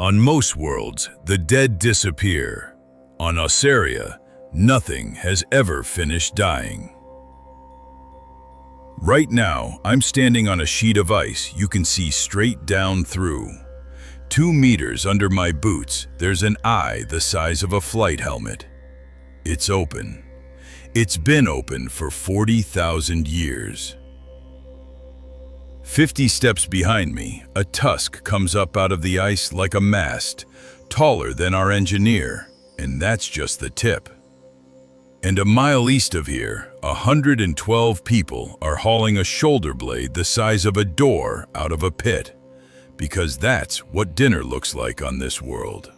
On most worlds, the dead disappear. On OSSARIA, nothing has ever finished dying. Right now, I'm standing on a sheet of ice you can see straight down through. 2 meters under my boots, there's an eye the size of a flight helmet. It's open. It's been open for 40,000 years. 50 steps behind me, a tusk comes up out of the ice like a mast, taller than our engineer, and that's just the tip. And a mile east of here, 112 people are hauling a shoulder blade the size of a door out of a pit, because that's what dinner looks like on this world.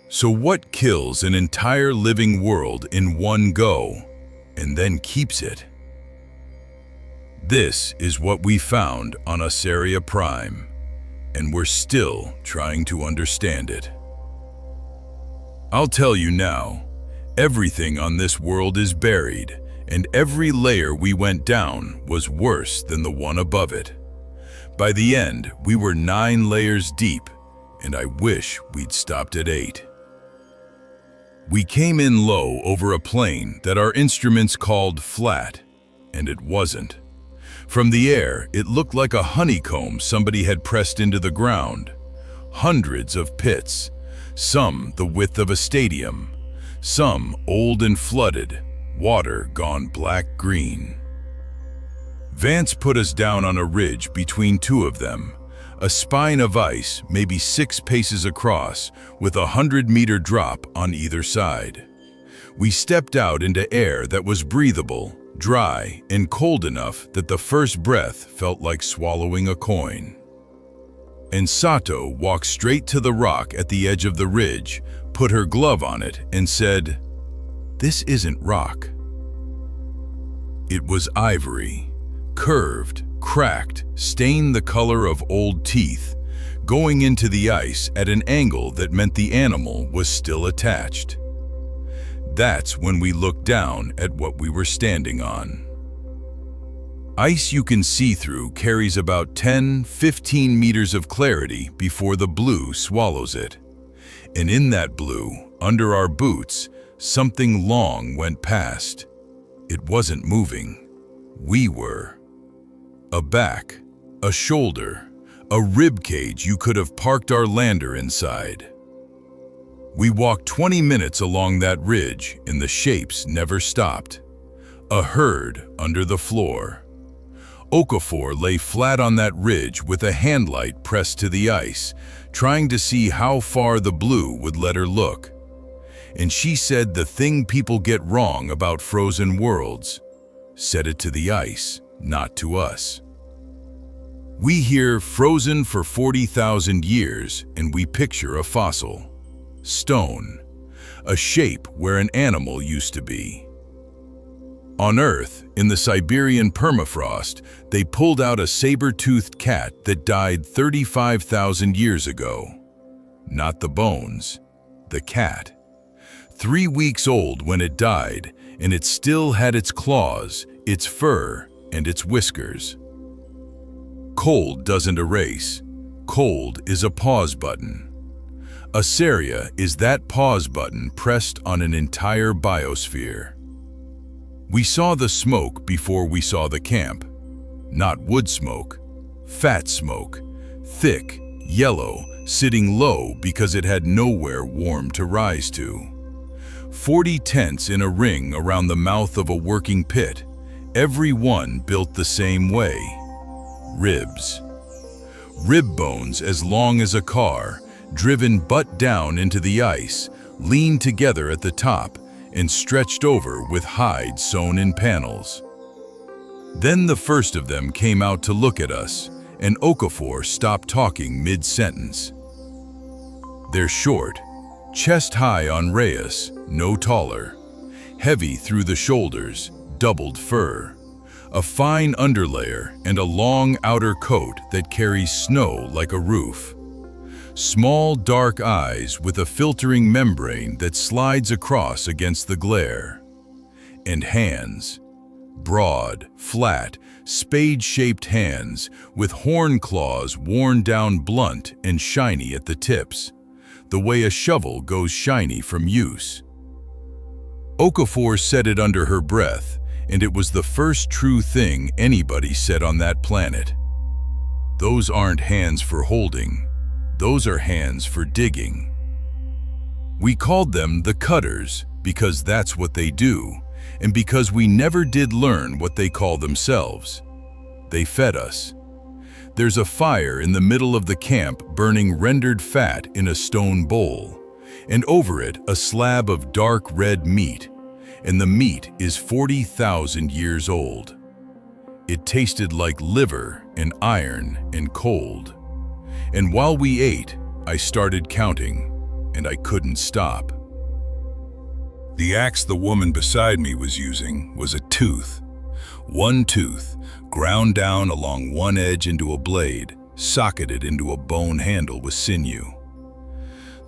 So what kills an entire living world in one go, and then keeps it? This is what we found on OSSARIA Prime, and we're still trying to understand it. I'll tell you now, everything on this world is buried, and every layer we went down was worse than the one above it. By the end, we were 9 layers deep, and I wish we'd stopped at 8. We came in low over a plain that our instruments called flat, and it wasn't. From the air, it looked like a honeycomb somebody had pressed into the ground. Hundreds of pits, some the width of a stadium, some old and flooded, water gone black-green. Vance put us down on a ridge between 2 of them, a spine of ice maybe 6 paces across with a 100-meter drop on either side. We stepped out into air that was breathable, dry, and cold enough that the first breath felt like swallowing a coin. And Sato walked straight to the rock at the edge of the ridge, put her glove on it, and said, "This isn't rock." It was ivory, curved, cracked, stained the color of old teeth, going into the ice at an angle that meant the animal was still attached. That's when we looked down at what we were standing on. Ice you can see through carries about 10–15 meters of clarity before the blue swallows it. And in that blue, under our boots, something long went past. It wasn't moving. We were. A back, a shoulder, a rib cage you could have parked our lander inside. We walked 20 minutes along that ridge and the shapes never stopped. A herd under the floor. Okafor lay flat on that ridge with a handlight pressed to the ice, trying to see how far the blue would let her look. And she said the thing people get wrong about frozen worlds. Said it to the ice, not to us. We hear frozen for 40,000 years and we picture a fossil. Stone, a shape where an animal used to be. On Earth, in the Siberian permafrost, they pulled out a saber-toothed cat that died 35,000 years ago. Not the bones, the cat. 3 weeks old when it died, and it still had its claws, its fur, and its whiskers. Cold doesn't erase. Cold is a pause button. OSSARIA is that pause button pressed on an entire biosphere. We saw the smoke before we saw the camp. Not wood smoke, fat smoke, thick, yellow, sitting low because it had nowhere warm to rise to. 40 tents in a ring around the mouth of a working pit, every one built the same way. Ribs. Rib bones as long as a car, driven butt down into the ice, leaned together at the top, and stretched over with hide sewn in panels. Then the first of them came out to look at us, and Okafor stopped talking mid-sentence. They're short, chest-high on Reyes, no taller, heavy through the shoulders, doubled fur, a fine underlayer and a long outer coat that carries snow like a roof. Small dark eyes with a filtering membrane that slides across against the glare. And hands, broad, flat, spade-shaped hands with horn claws worn down blunt and shiny at the tips, the way a shovel goes shiny from use. Okafor said it under her breath, and it was the first true thing anybody said on that planet. Those aren't hands for holding, those are hands for digging. We called them the cutters because that's what they do, and because we never did learn what they call themselves. They fed us. There's a fire in the middle of the camp burning rendered fat in a stone bowl, and over it a slab of dark red meat, and the meat is 40,000 years old. It tasted like liver and iron and cold. And while we ate, I started counting, and I couldn't stop. The axe the woman beside me was using was a tooth. One tooth, ground down along one edge into a blade, socketed into a bone handle with sinew.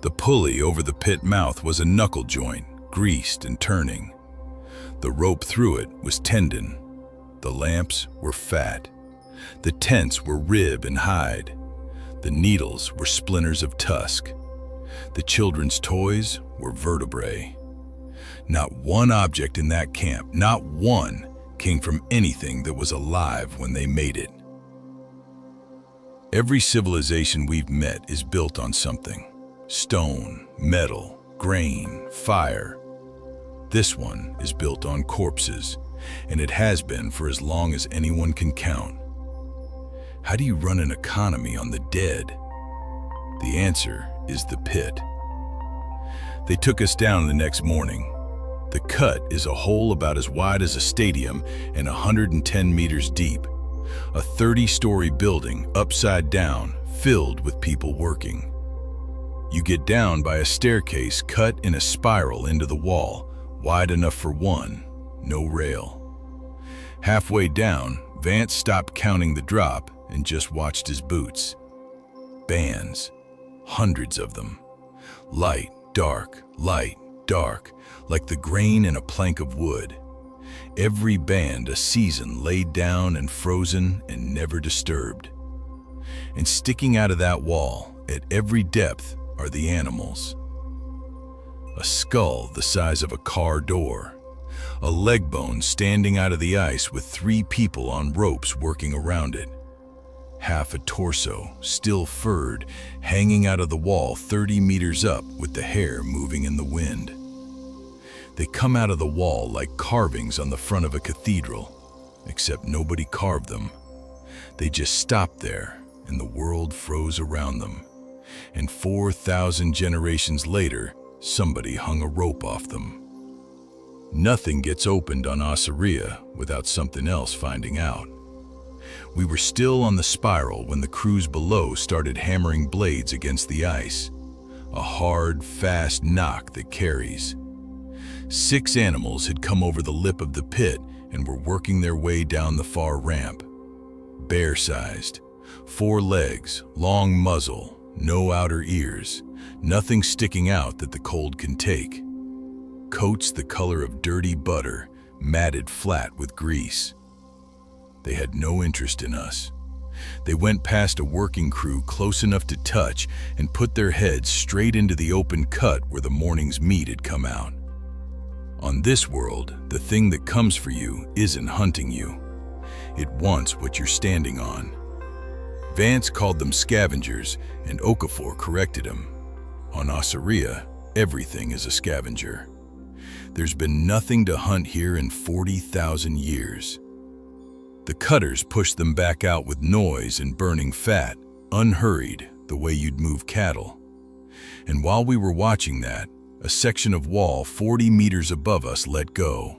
The pulley over the pit mouth was a knuckle joint, greased and turning. The rope through it was tendon. The lamps were fat. The tents were rib and hide. The needles were splinters of tusk. The children's toys were vertebrae. Not one object in that camp, not one, came from anything that was alive when they made it. Every civilization we've met is built on something. Stone, metal, grain, fire. This one is built on corpses, and it has been for as long as anyone can count. How do you run an economy on the dead? The answer is the pit. They took us down the next morning. The cut is a hole about as wide as a stadium and 110 meters deep. A 30-story building, upside down, filled with people working. You get down by a staircase cut in a spiral into the wall, wide enough for one, no rail. Halfway down, Vance stopped counting the drop and just watched his boots. Bands, hundreds of them. Light, dark, like the grain in a plank of wood. Every band a season laid down and frozen and never disturbed. And sticking out of that wall, at every depth, are the animals. A skull the size of a car door. A leg bone standing out of the ice with 3 people on ropes working around it. Half a torso, still furred, hanging out of the wall 30 meters up with the hair moving in the wind. They come out of the wall like carvings on the front of a cathedral, except nobody carved them. They just stopped there, and the world froze around them. And 4,000 generations later, somebody hung a rope off them. Nothing gets opened on OSSARIA without something else finding out. We were still on the spiral when the crews below started hammering blades against the ice. A hard, fast knock that carries. 6 animals had come over the lip of the pit and were working their way down the far ramp. Bear-sized, 4 legs, long muzzle, no outer ears, nothing sticking out that the cold can take. Coats the color of dirty butter, matted flat with grease. They had no interest in us. They went past a working crew close enough to touch and put their heads straight into the open cut where the morning's meat had come out. On this world, the thing that comes for you isn't hunting you. It wants what you're standing on. Vance called them scavengers, and Okafor corrected him. On OSSARIA, everything is a scavenger. There's been nothing to hunt here in 40,000 years. The cutters pushed them back out with noise and burning fat, unhurried, the way you'd move cattle. And while we were watching that, a section of wall 40 meters above us let go.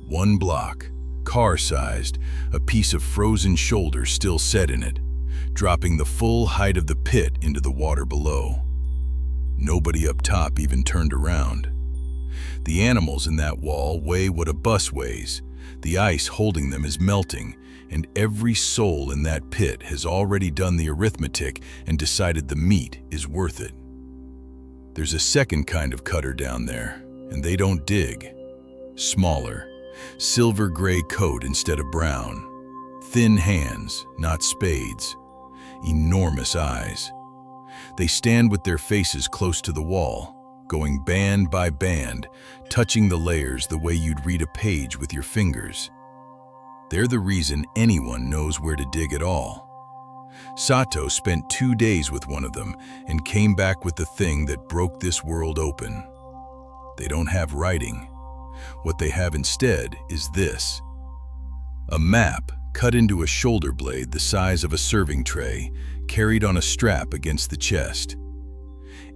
1 block, car-sized, a piece of frozen shoulder still set in it, dropping the full height of the pit into the water below. Nobody up top even turned around. The animals in that wall weigh what a bus weighs. The ice holding them is melting, and every soul in that pit has already done the arithmetic and decided the meat is worth it. There's a second kind of cutter down there, and they don't dig. Smaller, silver-gray coat instead of brown. Thin hands, not spades. Enormous eyes. They stand with their faces close to the wall, going band by band, touching the layers the way you'd read a page with your fingers. They're the reason anyone knows where to dig at all. Sato spent 2 days with one of them and came back with the thing that broke this world open. They don't have writing. What they have instead is this. A map cut into a shoulder blade the size of a serving tray, carried on a strap against the chest.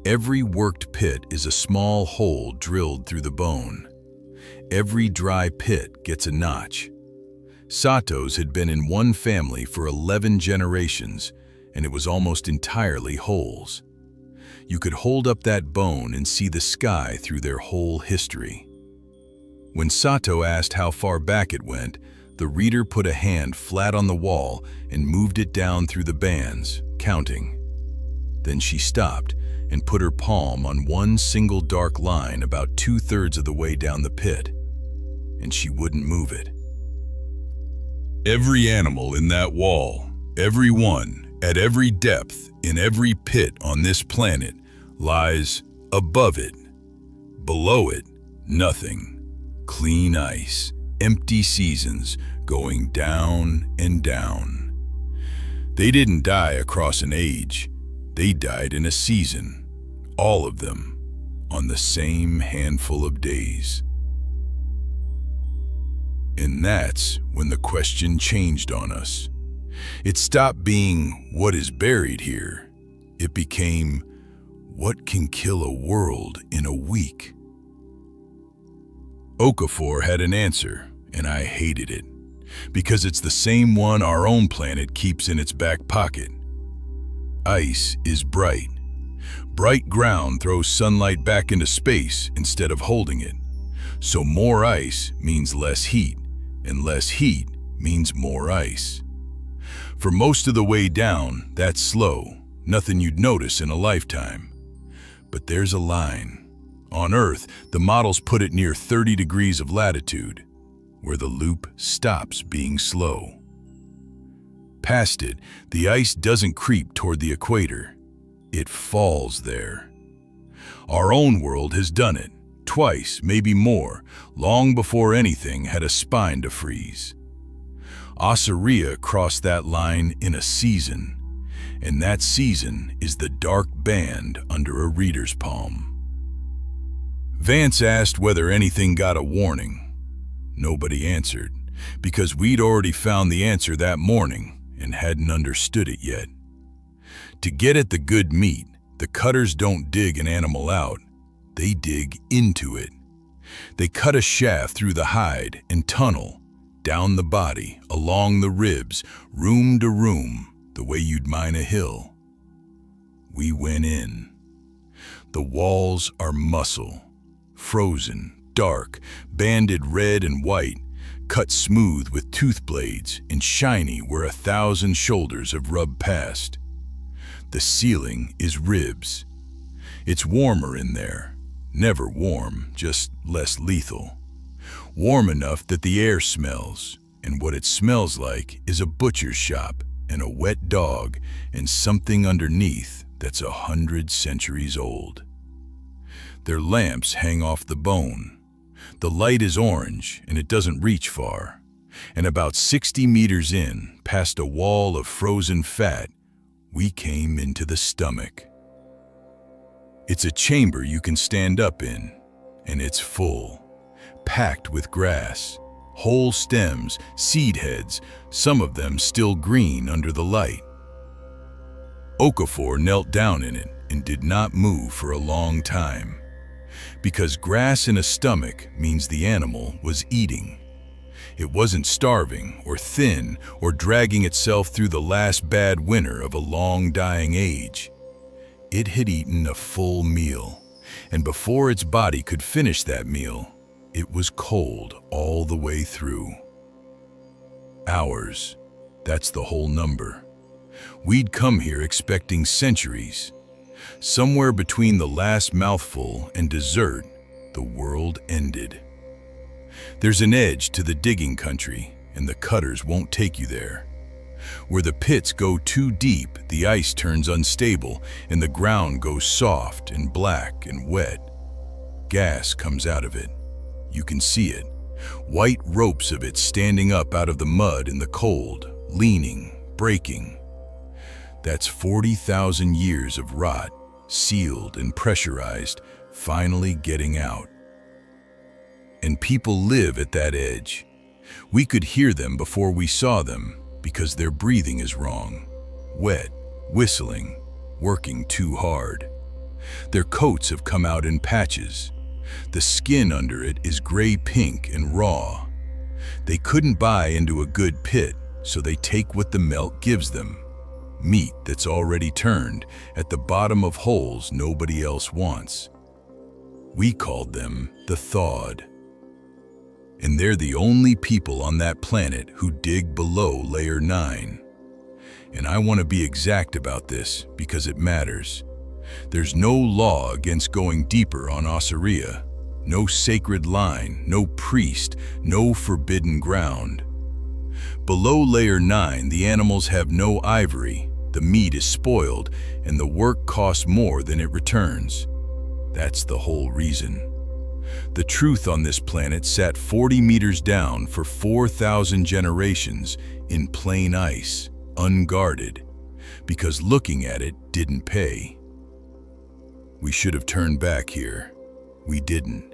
Every worked pit is a small hole drilled through the bone. Every dry pit gets a notch. Sato's had been in one family for 11 generations, and it was almost entirely holes. You could hold up that bone and see the sky through their whole history. When Sato asked how far back it went, the reader put a hand flat on the wall and moved it down through the bands, counting. Then she stopped and put her palm on one single dark line about 2/3 of the way down the pit, and she wouldn't move it. Every animal in that wall, every one, at every depth, in every pit on this planet, lies above it. Below it, nothing. Clean ice, empty seasons, going down and down. They didn't die across an age. They died in a season, all of them, on the same handful of days. And that's when the question changed on us. It stopped being, what is buried here? It became, what can kill a world in a week? Okafor had an answer, and I hated it, because it's the same one our own planet keeps in its back pocket. Ice is bright. Bright ground throws sunlight back into space instead of holding it. So more ice means less heat, and less heat means more ice. For most of the way down, that's slow, nothing you'd notice in a lifetime. But there's a line. On Earth, the models put it near 30 degrees of latitude, where the loop stops being slow. Past it, the ice doesn't creep toward the equator. It falls there. Our own world has done it. Twice, maybe more, long before anything had a spine to freeze. OSSARIA crossed that line in a season, and that season is the dark band under a reader's palm. Vance asked whether anything got a warning. Nobody answered, because we'd already found the answer that morning and hadn't understood it yet. To get at the good meat, the cutters don't dig an animal out. They dig into it. They cut a shaft through the hide and tunnel, down the body, along the ribs, room to room, the way you'd mine a hill. We went in. The walls are muscle, frozen, dark, banded red and white, cut smooth with tooth blades and shiny where 1,000 shoulders have rubbed past. The ceiling is ribs. It's warmer in there. Never warm, just less lethal. Warm enough that the air smells, and what it smells like is a butcher's shop and a wet dog and something underneath that's 100 centuries old. Their lamps hang off the bone. The light is orange and it doesn't reach far. And about 60 meters in, past a wall of frozen fat, we came into the stomach. It's a chamber you can stand up in, and it's full, packed with grass, whole stems, seed heads, some of them still green under the light. Okafor knelt down in it and did not move for a long time, because grass in a stomach means the animal was eating. It wasn't starving or thin or dragging itself through the last bad winter of a long dying age. It had eaten a full meal, and before its body could finish that meal, it was cold all the way through. Hours, that's the whole number. We'd come here expecting centuries. Somewhere between the last mouthful and dessert, the world ended. There's an edge to the digging country, and the cutters won't take you there. Where the pits go too deep, the ice turns unstable, and the ground goes soft and black and wet. Gas comes out of it. You can see it. White ropes of it standing up out of the mud in the cold, leaning, breaking. That's 40,000 years of rot, sealed and pressurized, finally getting out. And people live at that edge. We could hear them before we saw them because their breathing is wrong. Wet, whistling, working too hard. Their coats have come out in patches. The skin under it is gray-pink and raw. They couldn't buy into a good pit, so they take what the melt gives them. Meat that's already turned at the bottom of holes nobody else wants. We called them the thawed. And they're the only people on that planet who dig below layer 9. And I want to be exact about this because it matters. There's no law against going deeper on OSSARIA. No sacred line, no priest, no forbidden ground. Below layer 9, the animals have no ivory, the meat is spoiled, and the work costs more than it returns. That's the whole reason. The truth on this planet sat 40 meters down for 4,000 generations in plain ice, unguarded, because looking at it didn't pay. We should have turned back here. We didn't.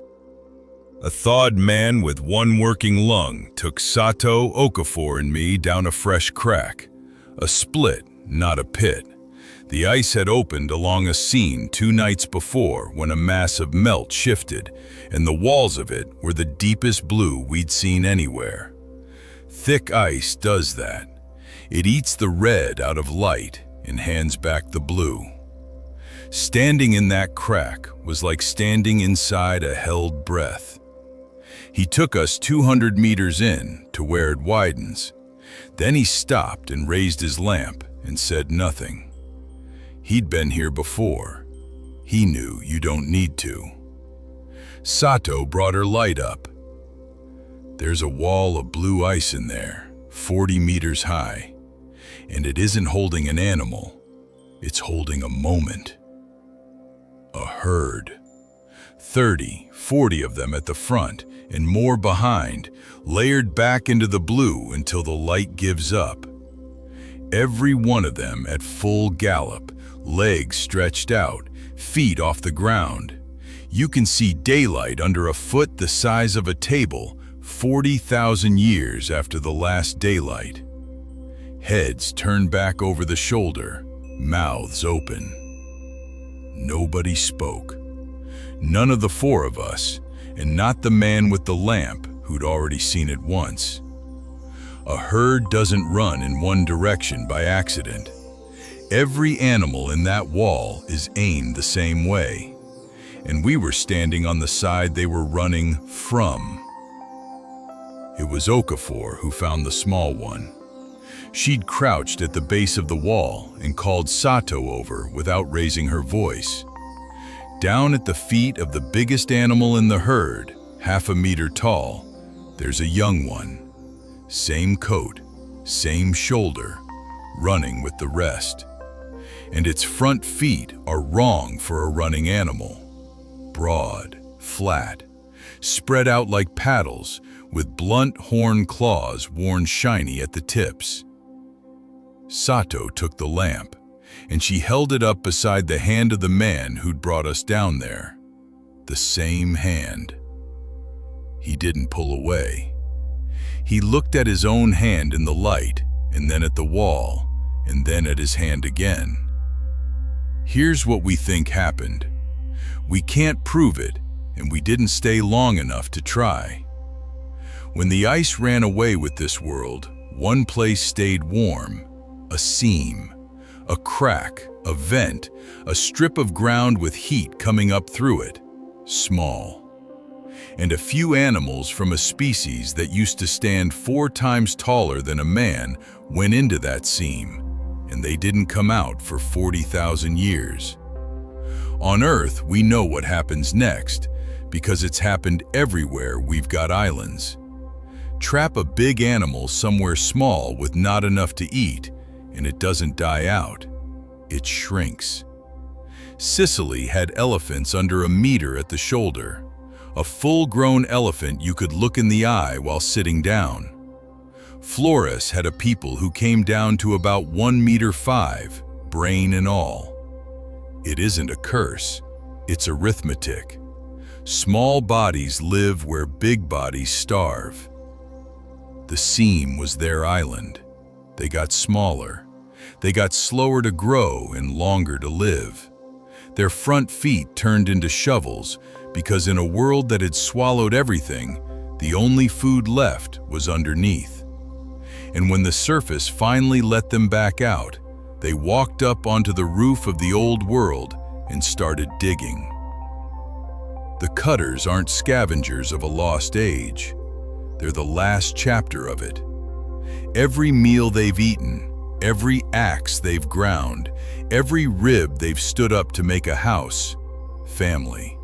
A thawed man with one working lung took Sato, Okafor, and me down a fresh crack. A split, not a pit. The ice had opened along a seam 2 nights before when a mass of melt shifted, and the walls of it were the deepest blue we'd seen anywhere. Thick ice does that. It eats the red out of light and hands back the blue. Standing in that crack was like standing inside a held breath. He took us 200 meters in to where it widens. Then he stopped and raised his lamp and said nothing. He'd been here before. He knew you don't need to. Sato brought her light up. There's a wall of blue ice in there, 40 meters high. And it isn't holding an animal. It's holding a moment. A herd. 30, 40 of them at the front and more behind, layered back into the blue until the light gives up. Every one of them at full gallop, legs stretched out, feet off the ground. You can see daylight under a foot the size of a table 40,000 years after the last daylight. Heads turned back over the shoulder, mouths open. Nobody spoke. None of the 4 of us, and not the man with the lamp who'd already seen it once. A herd doesn't run in one direction by accident. Every animal in that wall is aimed the same way, and we were standing on the side they were running from. It was Okafor who found the small one. She'd crouched at the base of the wall and called Sato over without raising her voice. Down at the feet of the biggest animal in the herd, half a meter tall, there's a young one. Same coat, same shoulder, running with the rest. And its front feet are wrong for a running animal. Broad, flat, spread out like paddles, with blunt horn claws worn shiny at the tips. Sato took the lamp, and she held it up beside the hand of the man who'd brought us down there. The same hand. He didn't pull away. He looked at his own hand in the light, and then at the wall, and then at his hand again. Here's what we think happened. We can't prove it, and we didn't stay long enough to try. When the ice ran away with this world, one place stayed warm. A seam, a crack, a vent, a strip of ground with heat coming up through it, small. And a few animals from a species that used to stand 4 times taller than a man went into that seam, and they didn't come out for 40,000 years. On Earth, we know what happens next, because it's happened everywhere we've got islands. Trap a big animal somewhere small with not enough to eat, and it doesn't die out. It shrinks. Sicily had elephants under a meter at the shoulder. A full-grown elephant you could look in the eye while sitting down. Flores had a people who came down to about 1 meter 5, brain and all. It isn't a curse, it's arithmetic. Small bodies live where big bodies starve. The seam was their island. They got smaller. They got slower to grow and longer to live. Their front feet turned into shovels because in a world that had swallowed everything, the only food left was underneath. And when the surface finally let them back out, they walked up onto the roof of the old world and started digging. The cutters aren't scavengers of a lost age. They're the last chapter of it. Every meal they've eaten, every axe they've ground, every rib they've stood up to make a house, family.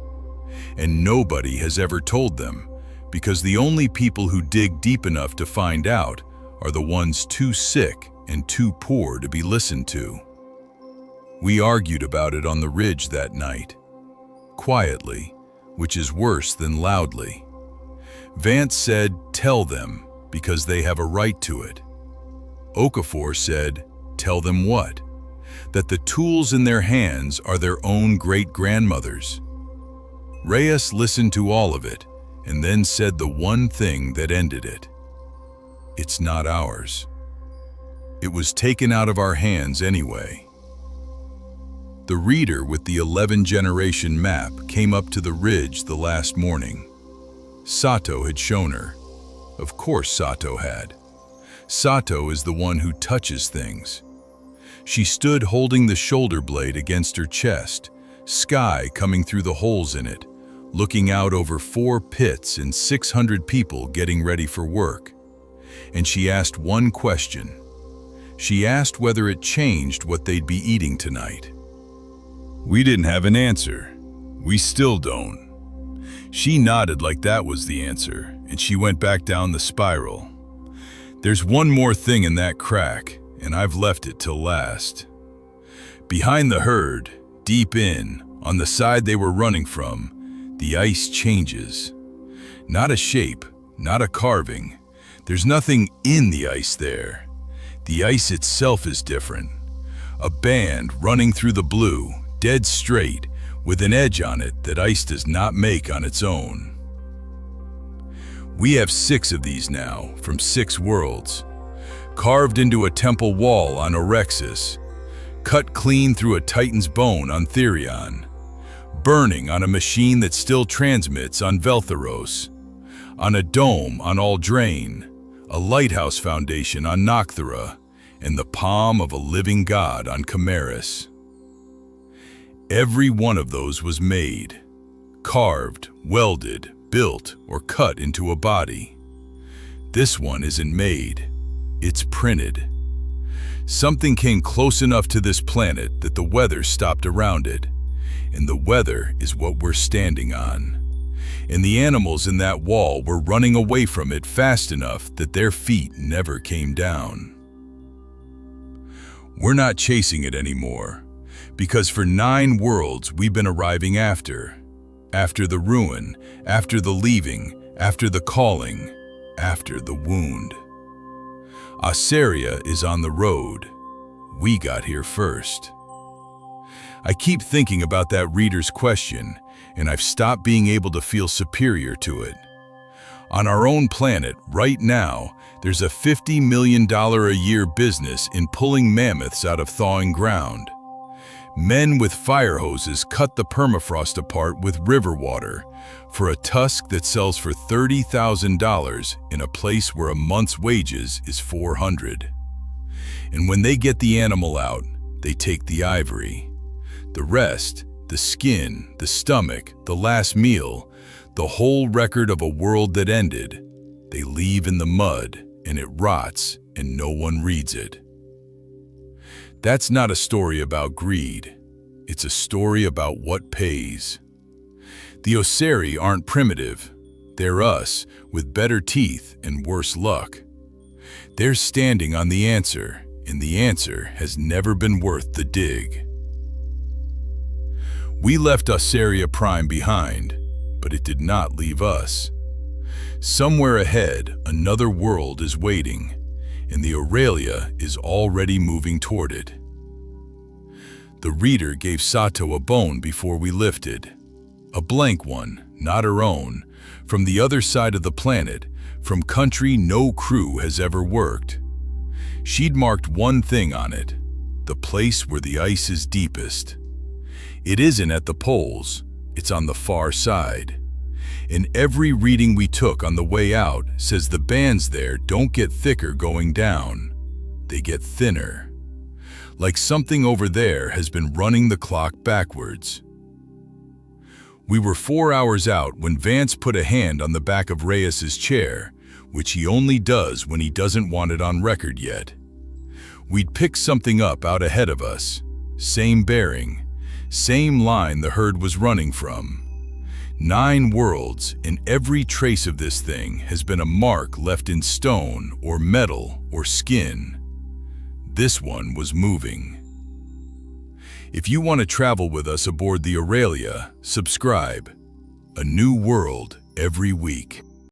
And nobody has ever told them, because the only people who dig deep enough to find out are the ones too sick and too poor to be listened to. We argued about it on the ridge that night, quietly, which is worse than loudly. Vance said, "Tell them, because they have a right to it." Okafor said, "Tell them what? That the tools in their hands are their own great-grandmothers." Reyes listened to all of it, and then said the one thing that ended it. "It's not ours. It was taken out of our hands anyway." The reader with the 11-generation map came up to the ridge the last morning. Sato had shown her. Of course Sato had. Sato is the one who touches things. She stood holding the shoulder blade against her chest, sky coming through the holes in it, looking out over 4 pits and 600 people getting ready for work. And she asked one question. She asked whether it changed what they'd be eating tonight. We didn't have an answer. We still don't. She nodded like that was the answer, and she went back down the spiral. There's one more thing in that crack, and I've left it till last. Behind the herd, deep in, on the side they were running from, the ice changes. Not a shape, not a carving. There's nothing in the ice there. The ice itself is different. A band running through the blue, dead straight, with an edge on it that ice does not make on its own. We have 6 of these now, from 6 worlds, carved into a temple wall on Orexis, cut clean through a titan's bone on Therion, burning on a machine that still transmits on Veltheros, on a dome on Aldrain, a lighthouse foundation on Nocthera, and the palm of a living god on Chimeris. Every one of those was made, carved, welded, built, or cut into a body. This one isn't made, it's printed. Something came close enough to this planet that the weather stopped around it, and the weather is what we're standing on. And the animals in that wall were running away from it fast enough that their feet never came down. We're not chasing it anymore, because for 9 worlds we've been arriving after the ruin, after the leaving, after the calling, after the wound. OSSARIA is on the road. We got here first. I keep thinking about that reader's question, and I've stopped being able to feel superior to it. On our own planet, right now, there's a $50 million a year business in pulling mammoths out of thawing ground. Men with fire hoses cut the permafrost apart with river water for a tusk that sells for $30,000 in a place where a month's wages is $400. And when they get the animal out, they take the ivory. The rest, the skin, the stomach, the last meal, the whole record of a world that ended, they leave in the mud and it rots and no one reads it. That's not a story about greed. It's a story about what pays. The OSSARI aren't primitive. They're us, with better teeth and worse luck. They're standing on the answer, and the answer has never been worth the dig. We left OSSARIA Prime behind, but it did not leave us. Somewhere ahead, another world is waiting, and the Aurelia is already moving toward it. The reader gave Sato a bone before we lifted. A blank one, not her own, from the other side of the planet, from country no crew has ever worked. She'd marked one thing on it, the place where the ice is deepest. It isn't at the poles, it's on the far side. And every reading we took on the way out says the bands there don't get thicker going down, they get thinner. Like something over there has been running the clock backwards. We were 4 hours out when Vance put a hand on the back of Reyes's chair, which he only does when he doesn't want it on record yet. We'd picked something up out ahead of us, same bearing, same line the herd was running from. 9 worlds, and every trace of this thing has been a mark left in stone or metal or skin. This one was moving. If you want to travel with us aboard the Aurelia, subscribe. A new world every week.